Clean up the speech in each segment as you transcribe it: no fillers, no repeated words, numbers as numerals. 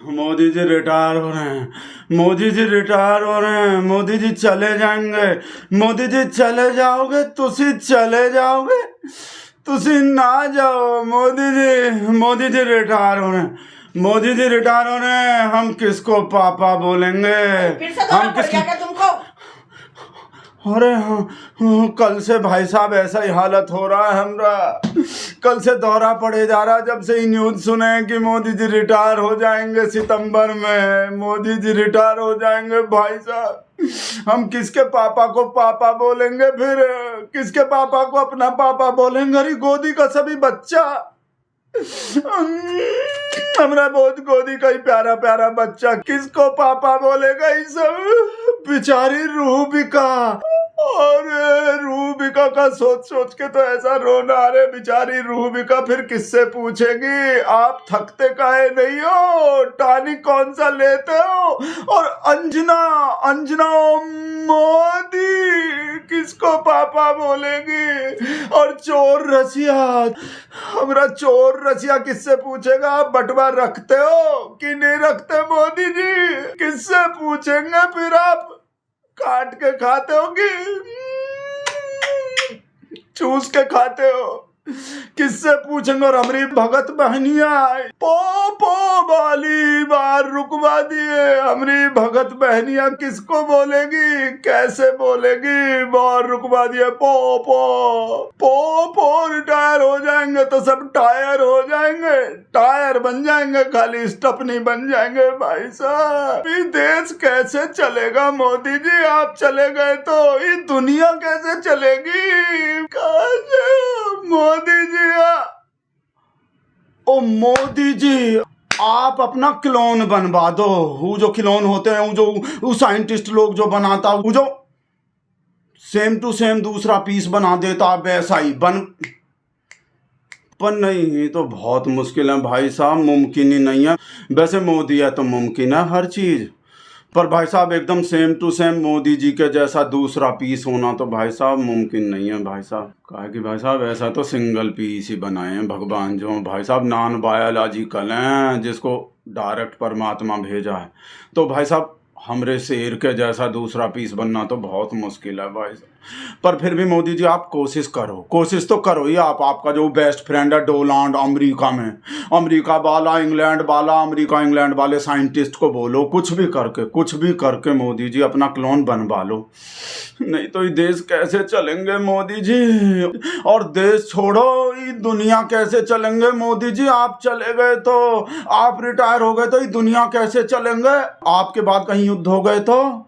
Modi ji retire हो रहे हैं। मोदी जी रिटायर हो रहे हैं। मोदी जी चले जाएंगे। मोदी जी चले जाओगे, तुसी चले जाओगे, तुसी ना जाओ। मोदी जी रिटायर हो रहे हैं। मोदी जी रिटायर हो रहे हैं। हम किसको पापा बोलेंगे? फिर से दौरा पड़ गया क्या तुमको? अरे हाँ, कल से भाई साहब ऐसा ही हालत हो रहा है हमरा। कल से दौरा पड़े जा रहा, जब से ही न्यूज सुने कि मोदी जी रिटायर हो जाएंगे सितंबर में। मोदी जी रिटायर हो जाएंगे भाई साहब। हम किसके पापा को पापा बोलेंगे? फिर किसके पापा को अपना पापा बोलेंगे? अरे गोदी का सभी बच्चा, हमरा बहुत गोदी का ही प्यारा प्यारा बच्चा, किसको पापा बोलेगा? ये सब बेचारी रूबिका, और रूबिका का सोच सोच के तो ऐसा रोना आ रहा है। बेचारी रूबिका फिर किससे पूछेगी? आप थकते काहे नहीं हो? टॉनिक कौन सा लेते हो? और अंजना मोदी किसको पापा बोलेगी? और चोर रसिया, हमरा चोर रसिया किससे पूछेगा? आप बटवा रखते हो कि नहीं रखते? मोदी जी किससे पूछेंगे? फिर आप काट के खाते हो कि चूस के खाते हो? किससे पूछेंगे? और हमारी भगत बहनिया पो वाली बार रुकवा दिए। हमारी भगत बहनिया किसको बोलेगी? कैसे बोलेगी? बार रुकवा दिए। पो रिटायर हो जाएंगे तो सब टायर हो जाएंगे, टायर बन जाएंगे, खाली स्टपनी बन जाएंगे। भाई साहब, ये देश कैसे चलेगा? मोदी जी आप चले गए तो ये दुनिया कैसे चलेगी? मोदी जी मोदी जी आप अपना क्लोन बनवा दो। वो जो क्लोन होते हैं, वो साइंटिस्ट लोग जो बनाता, वो जो सेम टू सेम दूसरा पीस बना देता, वैसा ही बन। पर नहीं, ये तो बहुत मुश्किल है भाई साहब, मुमकिन ही नहीं है। वैसे मोदी है तो मुमकिन है हर चीज़, पर भाई साहब एकदम same to same Modi ji के जैसा दूसरा पीस होना तो भाई साहब मुमकिन नहीं है भाई साहब। कहा कि भाई साहब ऐसा तो सिंगल पीस ही बनाए हैं भगवान जो भाई साहब नॉन बायोलॉजिकल हैं, जिसको डायरेक्ट परमात्मा भेजा है। तो भाई साहब हमरे शेर के जैसा दूसरा पीस बनना तो बहुत मुश्किल है भाई साहब। पर फिर भी मोदी जी आप कोशिश करो, कोशिश तो करो ही। आपका जो बेस्ट फ्रेंड है डोनाल्ड, अमेरिका में, अमेरिका वाला, इंग्लैंड वाला, अमेरिका इंग्लैंड वाले साइंटिस्ट को बोलो, कुछ भी करके मोदी जी अपना क्लोन बनवा लो। नहीं तो ये देश कैसे चलेंगे मोदी जी? और देश छोड़ो, ये दुनिया कैसे चलेंगे मोदी जी? आप चले गए तो, आप रिटायर हो गए तो ये दुनिया कैसे चलेंगे? आपके बाद कहीं युद्ध हो गए तो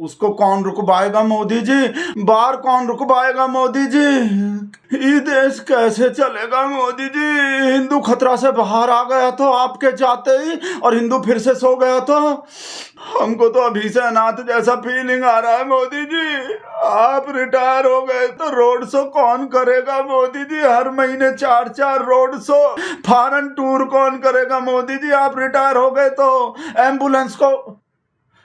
उसको कौन रुकवाएगा मोदी जी? बाहर कौन रुकवाएगा मोदी जी? ये देश कैसे चलेगा मोदी जी? हिंदू खतरा से बाहर आ गया तो आपके जाते ही, और हिंदू फिर से सो गया तो हमको तो अभी से अनाथ जैसा फीलिंग आ रहा है मोदी जी। आप रिटायर हो गए तो रोड शो कौन करेगा मोदी जी? हर महीने 4 रोड शो, फॉरेन टूर कौन करेगा मोदी जी? आप रिटायर हो गए तो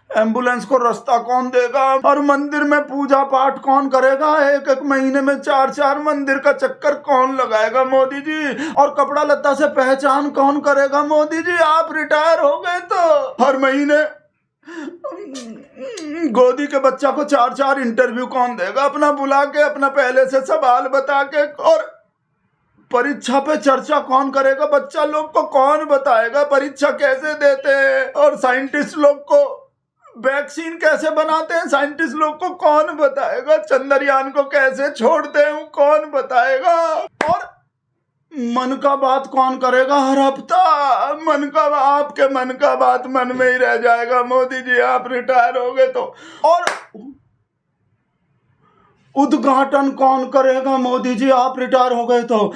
एम्बुलेंस को रास्ता कौन देगा? और मंदिर में पूजा पाठ कौन करेगा? एक महीने में 4 मंदिर का चक्कर कौन लगाएगा मोदी जी? और कपड़ा लत्ता से पहचान कौन करेगा मोदी जी? आप रिटायर हो गए तो हर महीने गोदी के बच्चा को 4 इंटरव्यू कौन देगा? अपना बुला के, अपना पहले से सवाल बता के। और परीक्षा पे चर्चा कौन करेगा? बच्चा लोग को कौन बताएगा परीक्षा कैसे देते हैं? और साइंटिस्ट लोग को वैक्सीन कैसे बनाते हैं, साइंटिस्ट लोग को कौन बताएगा? चंद्रयान को कैसे छोड़ते हैं, कौन बताएगा? और मन का बात कौन करेगा? हर हफ्ता आपके मन का बात मन में ही रह जाएगा मोदी जी आप रिटायर हो गए तो। और उद्घाटन कौन करेगा मोदी जी आप रिटायर हो गए तो?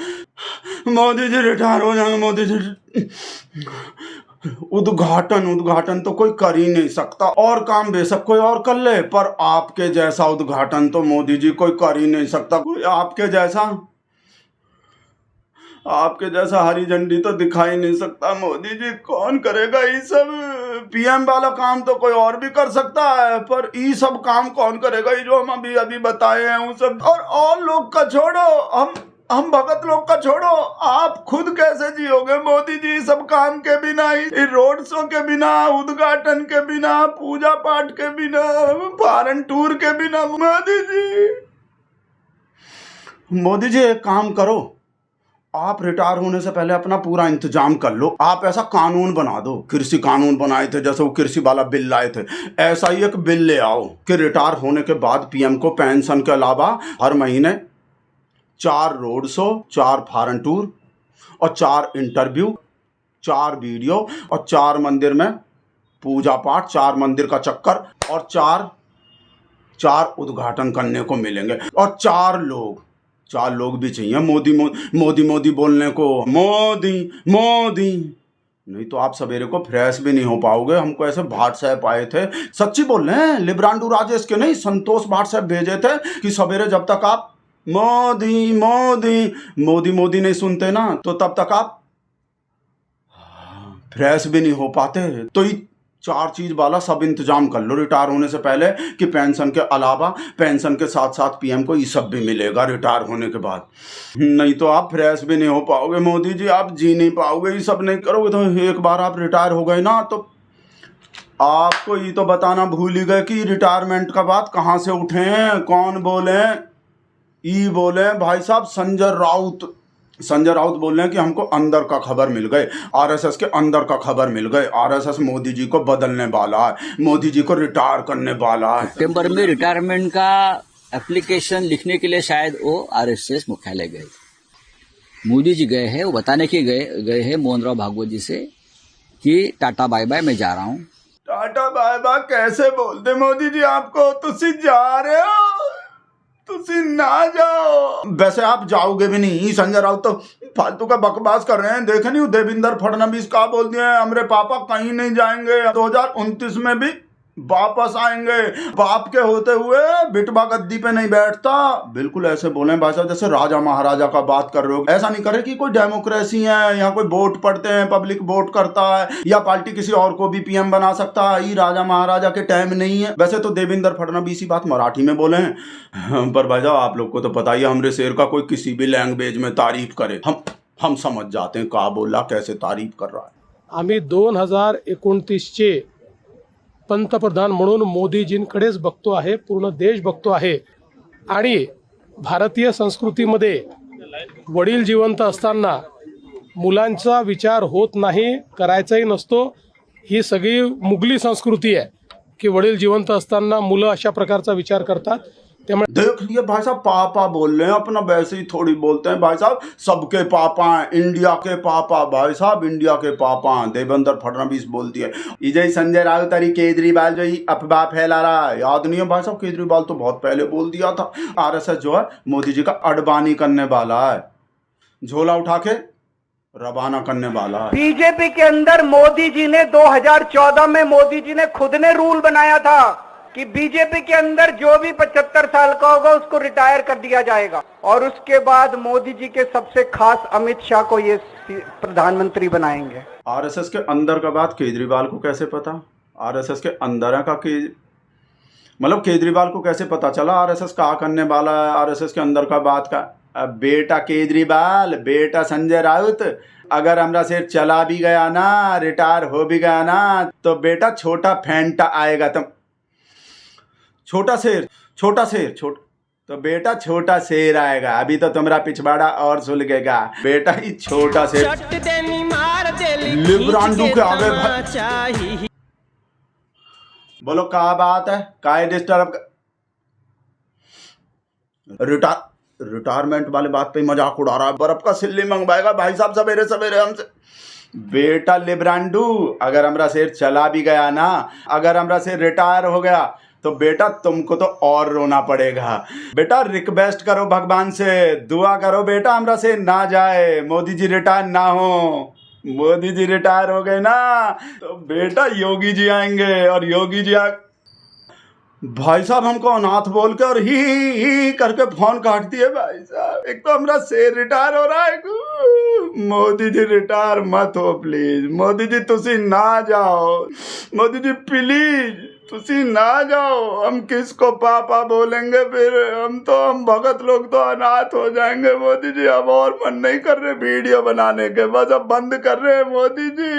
मोदी जी रिटायर हो जाएंगे मोदी जी। उद्घाटन तो कोई कर ही नहीं सकता। और काम बेशक कोई और कर ले, पर आपके जैसा उद्घाटन तो मोदी जी कोई कर ही नहीं सकता। कोई आपके जैसा हरी झंडी तो दिखाई नहीं सकता मोदी जी। कौन करेगा ये सब? पीएम वाला काम तो कोई और भी कर सकता है, पर ये सब काम कौन करेगा? ये जो हम अभी बताए हैं वो सब। और लोग का छोड़ो, हम भगत लोग का छोड़ो, आप खुद कैसे जियोगे मोदी जी सब काम के बिना, ही रोड शो के बिना, उद्घाटन के बिना, पूजा पाठ के बिना, फॉरेन टूर के बिना। मोदी जी एक काम करो, आप रिटायर होने से पहले अपना पूरा इंतजाम कर लो। आप ऐसा कानून बना दो, कृषि कानून बनाए थे जैसे वो कृषि वाला बिल लाए थे, ऐसा ही एक बिल ले आओ कि रिटायर होने के बाद पीएम को पेंशन के अलावा हर महीने 4 रोड शो, 4 फॉरेन टूर और 4 इंटरव्यू, 4 वीडियो और 4 मंदिर में पूजा पाठ, 4 मंदिर का चक्कर और 4 उद्घाटन करने को मिलेंगे। और 4 लोग भी चाहिए मोदी बोलने को, मोदी। नहीं तो आप सवेरे को फ्रेश भी नहीं हो पाओगे। हमको ऐसे भाट साहब आए थे, सच्ची बोल रहे हैं, लिब्रांडू राजेश के नहीं, संतोष भाट साहब भेजे थे कि सवेरे जब तक आप मोदी नहीं सुनते ना, तो तब तक आप फ्रेश भी नहीं हो पाते। तो ये 4 चीज वाला सब इंतजाम कर लो रिटायर होने से पहले, कि पेंशन के अलावा, पेंशन के साथ साथ पीएम को ये सब भी मिलेगा रिटायर होने के बाद। नहीं तो आप फ्रेश भी नहीं हो पाओगे मोदी जी, आप जी नहीं पाओगे। ये सब नहीं करोगे तो एक बार आप रिटायर हो गए ना, तो आपको ये तो बताना भूल ही गए कि रिटायरमेंट का बात कहाँ से उठे हैं, कौन बोले। ये बोले भाई साहब संजय राउत बोल रहे हैं कि हमको अंदर का खबर मिल गए, आरएसएस के अंदर का खबर मिल गए, आरएसएस मोदी जी को बदलने वाला है, मोदी जी को रिटायर करने वाला है। सितंबर में रिटायरमेंट का एप्लीकेशन लिखने के लिए शायद वो आरएसएस मुख्यालय गए। मोदी जी गए हैं, वो बताने के गए हैं मोहन राव भागवत जी से कि टाटा बाय बाय, मैं जा रहा हूँ। टाटा बाय बाय कैसे बोलते मोदी जी आपको, तुसी जा रहे हो, तुसी ना जाओ। वैसे आप जाओगे भी नहीं, संजय राउत तो फालतू का बकवास कर रहे हैं। देखे नहीं देवेंद्र फडणवीस का बोल दिए, हमारे पापा कहीं नहीं जाएंगे, 2029 में भी वापस आएंगे, बाप के होते हुए बिटवा गद्दी पे नहीं बैठता। बिल्कुल ऐसे बोले भाई साहब जैसे राजा महाराजा का बात कर रहे हो। ऐसा नहीं करे कि कोई डेमोक्रेसी है, यहाँ कोई वोट पड़ते हैं, पब्लिक वोट करता है, या पार्टी किसी और को भी पीएम बना सकता है। ये राजा महाराजा के टाइम नहीं है। वैसे तो देवेंद्र फडणवीस बात मराठी में बोले हैं, पर भाई साहब आप लोग को तो पता ही है, हमरे शेर का कोई किसी भी लैंग्वेज में तारीफ करे हम समझ जाते हैं का बोला, कैसे तारीफ कर रहा है। आम्ही 2029चे पंतप्रधान म्हणून मोदीजींकडेच बघतो आहे, पूर्ण देश बघतो आहे। आणि भारतीय संस्कृतीमध्ये वडील जिवंत असताना मुलांचा विचार होत नाही, करायचाही नसतो। ही सगळी मुघली संस्कृती आहे की वडील जिवंत असताना मुलं अशा प्रकारचा विचार करतात। त्यामुळे देख लिए भाई साहब पापा बोल रहे हैं, अपना वैसे ही थोड़ी बोलते हैं भाई साहब, सबके पापा हैं, इंडिया के पापा भाई साहब, इंडिया के पापा। देवेंद्र फडणवीस बोल दिए। इजय संजय राउत और केजरीवाल जो ही अफवाह फैला रहा है, याद नहीं है भाई साहब, केजरीवाल तो बहुत पहले बोल दिया था आरएसएस जो है मोदी जी का अडबानी करने वाला है, झोला उठा के रवाना करने वाला है। बीजेपी के अंदर मोदी जी ने 2014 में मोदी जी ने खुद ने रूल बनाया था कि बीजेपी के अंदर जो भी 75 साल का होगा उसको रिटायर कर दिया जाएगा। और उसके बाद मोदी जी के सबसे खास अमित शाह को ये प्रधानमंत्री बनाएंगे। आरएसएस के अंदर का बात केजरीवाल को कैसे पता? आरएसएस के अंदर का मतलब केजरीवाल को कैसे पता चला आरएसएस क्या करने वाला है, आरएसएस के अंदर का बात का? बेटा केजरीवाल, बेटा संजय राउत, अगर हमरा से चला भी गया ना, रिटायर हो भी गया ना, तो बेटा छोटा फैंटा आएगा। तुम छोटा शेर तो बेटा छोटा शेर आएगा। अभी तो तुम्हारा पिछवाड़ा और सुलगेगा बेटा, ही छोटा शेर लिब्रांडू के आगे भाई। बोलो क्या बात है, काय डिस्टर्ब रिटायरमेंट वाले बात पे मजाक उड़ा रहा है। बर्फ का सिल्ली मंगवाएगा भाई साहब सवेरे सवेरे हमसे। बेटा लिब्रांडू, अगर हमरा शेर चला भी गया ना, अगर हमरा शेर रिटायर हो गया, तो बेटा तुमको तो और रोना पड़ेगा। बेटा रिक्वेस्ट करो भगवान से, दुआ करो बेटा हमरा से ना जाए, मोदी जी रिटायर ना हो। मोदी जी रिटायर हो गए ना, तो बेटा योगी जी आएंगे, और योगी जी भाई साहब हमको अनाथ बोल के और ही करके फोन काट दिए भाई साहब। एक तो हमरा शेर रिटायर हो रहा है। मोदी जी रिटायर मत हो प्लीज, मोदी जी तुसी ना जाओ, मोदी जी प्लीज तुसी ना जाओ, हम किसको पापा बोलेंगे फिर? हम भगत लोग तो अनाथ हो जाएंगे मोदी जी। अब और मन नहीं कर रहे वीडियो बनाने के, बस अब बंद कर रहे हैं मोदी जी।